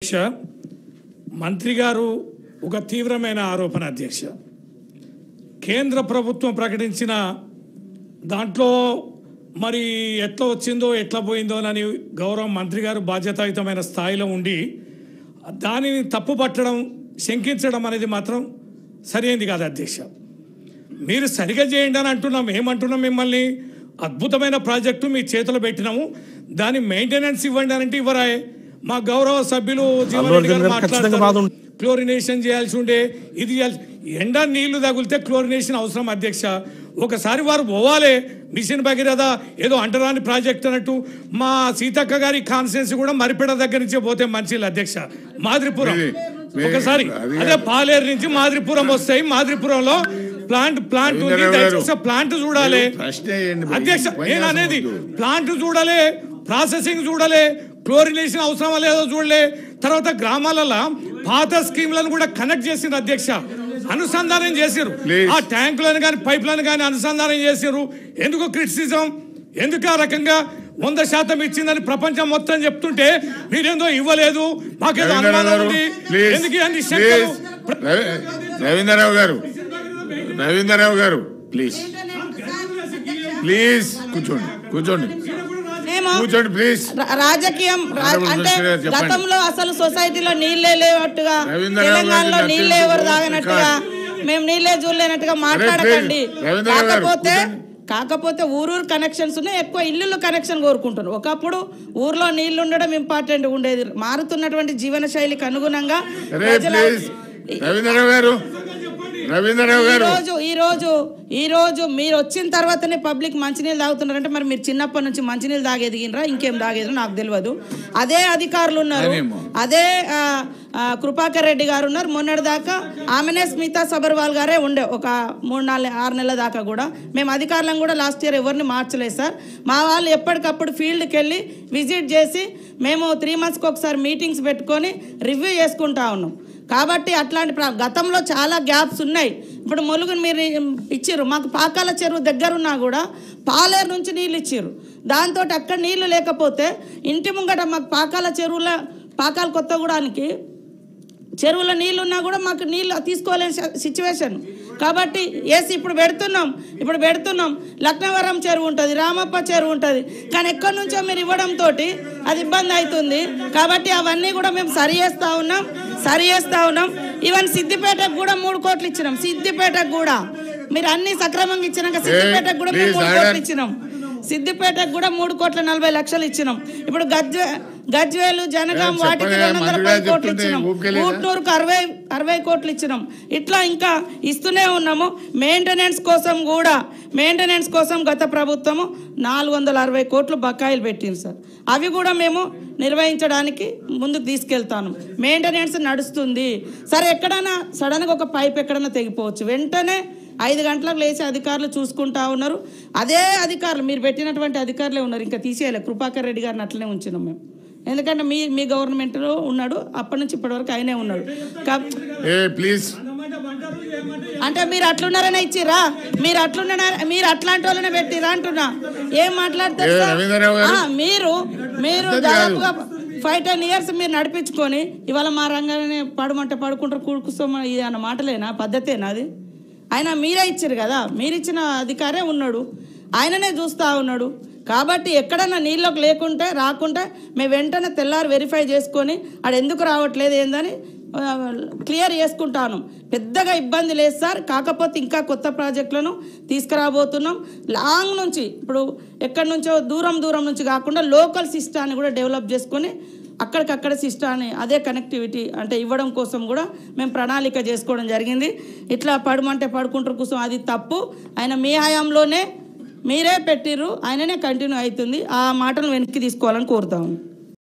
అధ్యక్ష, మంత్రి గారు ఒక తీవ్రమైన ఆరోపణ అధ్యక్ష. కేంద్ర ప్రభుత్వం ప్రకటించిన దాంట్లో మరి ఎట్లా వచ్చిందో ఎట్లా పోయిందోనని గౌరవ మంత్రి గారు బాధ్యతాయుతమైన స్థాయిలో ఉండి దానిని తప్పుపట్టడం, శంకించడం అనేది మాత్రం సరైనది కాదు అధ్యక్ష. మీరు సరిగా చేయండి అని అంటున్నాం. ఏమంటున్నాం? మిమ్మల్ని అద్భుతమైన ప్రాజెక్టు మీ చేతిలో పెట్టినాము, దాని మెయింటెనెన్స్ ఇవ్వండి అని అంటే ఇవ్వరాయే. మా గౌరవ సభ్యులు క్లోరినేషన్ చేయాల్సి ఉండే, ఇది ఎండ నీళ్లు తగిలితే క్లోరినేషన్ అవసరం అధ్యక్ష. ఒకసారి వారు పోవాలి. మిషన్ భగీరథ ఏదో అంటరాని ప్రాజెక్ట్ అన్నట్టు మా సీతక్క గారి కాన్స్టిట్యున్సీ కూడా మరిపేట దగ్గర నుంచే పోతే మంచిది అధ్యక్ష. మాదిరిపురం ఒకసారి అదే పాలేరు నుంచి మాదిరిపురం వస్తాయి. మాదిరిపురంలో ప్లాంట్ ఉంది. దయచేసి ప్లాంట్ చూడాలి అధ్యక్ష. నేను అనేది ప్లాంట్ చూడాలి, ప్రాసెసింగ్ చూడాలి, క్లోరినేషన్ అవసరమా లేదో చూడలే. తర్వాత గ్రామాలలో పాత స్కీమ్లను కూడా కనెక్ట్ చేసిండ్రు అధ్యక్ష, అనుసంధానం చేసారు. ఆ ట్యాంకులను కానీ పైప్లను కానీ అనుసంధానం చేసారు. ఎందుకు క్రిటిసిజం? ఎందుకు ఆ రకంగా 100% ఇచ్చిందని ప్రపంచం మొత్తం చెప్తుంటే మీరేందో ఇవ్వలేదు, మాకేదో అనుమానం ఉంది. ఎందుకు రవీంద్రరావు గారు ప్లీజ్ కూర్చోండి ప్లీజ్. రాజకీయం అంటే గతంలో అసలు సొసైటీలో నీళ్లే లేనట్టుగా, తెలంగాణలో నీళ్లే ఎవరు తాగినట్టుగా, మేము నీళ్లే చూడలేనట్టుగా మాట్లాడకండి. కాకపోతే ఊరూరు కనెక్షన్స్ ఉన్నాయి, ఎక్కువ ఇల్లు కనెక్షన్ కోరుకుంటారు. ఒకప్పుడు ఊర్లో నీళ్లు ఉండడం ఇంపార్టెంట్ ఉండేది. మారుతున్నటువంటి జీవన శైలికి అనుగుణంగా ఈ రోజు మీరు వచ్చిన తర్వాతనే పబ్లిక్ మంచినీళ్ళు తాగుతున్నారంటే మరి మీరు చిన్నప్పటి నుంచి మంచినీళ్ళు తాగేదిగినరా ఇంకేం తాగేది నాకు తెలియదు. అదే అధికారులు ఉన్నారు, అదే కృపాకర్ రెడ్డి గారు ఉన్నారు. మొన్నటి దాకా ఆమెనే స్మితా సబర్వాల్ గారే ఉండే ఒక 3-6 నెలల దాకా కూడా. మేము అధికారులను కూడా లాస్ట్ ఇయర్ ఎవరిని మార్చలేదు సార్. మా వాళ్ళు ఎప్పటికప్పుడు ఫీల్డ్కి వెళ్ళి విజిట్ చేసి మేము 3 monthsకి ఒకసారి మీటింగ్స్ పెట్టుకొని రివ్యూ చేసుకుంటా ఉన్నాం. కాబట్టి అట్లాంటి గతంలో చాలా గ్యాప్స్ ఉన్నాయి. ఇప్పుడు ములుగుని మీరు ఇచ్చిర్రు, మాకు పాకాల చెరువు దగ్గరున్నా కూడా పాలేరు నుంచి నీళ్ళు ఇచ్చిర్రు. దాంతో అక్కడ నీళ్లు లేకపోతే ఇంటి ముంగట మాకు పాకాల కొత్తగూడానికి చెరువులో నీళ్ళు ఉన్నా కూడా మాకు నీళ్ళు తీసుకోలేని సిచ్యువేషన్. కాబట్టి ఇప్పుడు పెడుతున్నాం. లక్నవరం చెరువు ఉంటుంది, రామప్ప చెరువు ఉంటుంది, కానీ ఎక్కడి నుంచో మీరు ఇవ్వడంతో అది ఇబ్బంది అవుతుంది. కాబట్టి అవన్నీ కూడా మేము సరి చేస్తూ ఉన్నాం. ఈవెన్ సిద్దిపేటకు కూడా 3 కోట్లు ఇచ్చినాం. సిద్దిపేటకు కూడా మీరు అన్ని సక్రమంగా ఇచ్చినాక సిద్దిపేటకు కూడా మేము 3 కోట్లు ఇచ్చినాం. సిద్దిపేటకు కూడా 3,40,00,000 ఇచ్చినాం. ఇప్పుడు గజ్వేలు, జనగాం వాటికి 210 కోట్లు ఇచ్చినాం. ఊట్నూరుకు 60 కోట్లు ఇచ్చినాం. ఇట్లా ఇంకా ఇస్తూనే ఉన్నాము. మెయింటెనెన్స్ కోసం గత ప్రభుత్వము 460 కోట్లు బకాయిలు పెట్టింది సార్. అవి కూడా మేము నిర్వహించడానికి ముందుకు తీసుకెళ్తాను. మెయింటెనెన్స్ నడుస్తుంది. సరే ఎక్కడైనా సడన్గా ఒక పైప్ ఎక్కడైనా తెగిపోవచ్చు, వెంటనే 5 గంటలకు లేచి అధికారులు చూసుకుంటా ఉన్నారు. అదే అధికారులు మీరు పెట్టినటువంటి అధికారులే ఉన్నారు, ఇంకా తీసేయాలి. కృపాకర్ రెడ్డి గారిని అట్లనే ఉంచినాం మేము. ఎందుకంటే మీ గవర్నమెంట్లో ఉన్నాడు, అప్పటి నుంచి ఇప్పటి వరకు ఆయనే ఉన్నాడు. అంటే మీరు అట్లున్నారనే ఇచ్చిరా? మీరు అట్లాంటి వాళ్ళనే పెట్టిరా అంటున్నా. ఏం మాట్లాడతారు సార్? మీరు దాదాపుగా 5-10 years మీరు నడిపించుకొని ఇవాళ మా రంగానే పడమంటే పడుకుంటారు, కూడుకుస్తామని ఇది అన్న మాటలేనా? పద్ధతేనా అది? ఆయన మీరే ఇచ్చారు కదా, మీరు ఇచ్చిన అధికారే ఉన్నాడు, ఆయననే చూస్తూ ఉన్నాడు. కాబట్టి ఎక్కడన్నా నీళ్ళకి రాకుంటే మేము వెంటనే తెల్లారి వెరిఫై చేసుకొని ఆడ ఎందుకు రావట్లేదు ఏందని క్లియర్ చేసుకుంటాను. పెద్దగా ఇబ్బంది లేదు సార్. కాకపోతే ఇంకా కొత్త ప్రాజెక్టులను తీసుకురాబోతున్నాం. లాంగ్ నుంచి ఇప్పుడు ఎక్కడి నుంచో దూరం నుంచి కాకుండా లోకల్ సిస్టాన్ని కూడా డెవలప్ చేసుకొని అక్కడికక్కడ సిస్టాన్ని అదే కనెక్టివిటీ అంటే ఇవ్వడం కోసం కూడా మేము ప్రణాళిక చేసుకోవడం జరిగింది. ఇట్లా పడమంటే పడుకుంటారు కోసం అది తప్పు. ఆయన మీ హయాంలోనే మీరే పెట్టిర్రు, ఆయననే కంటిన్యూ అవుతుంది. ఆ మాటను వెనక్కి తీసుకోవాలని కోరుతాము.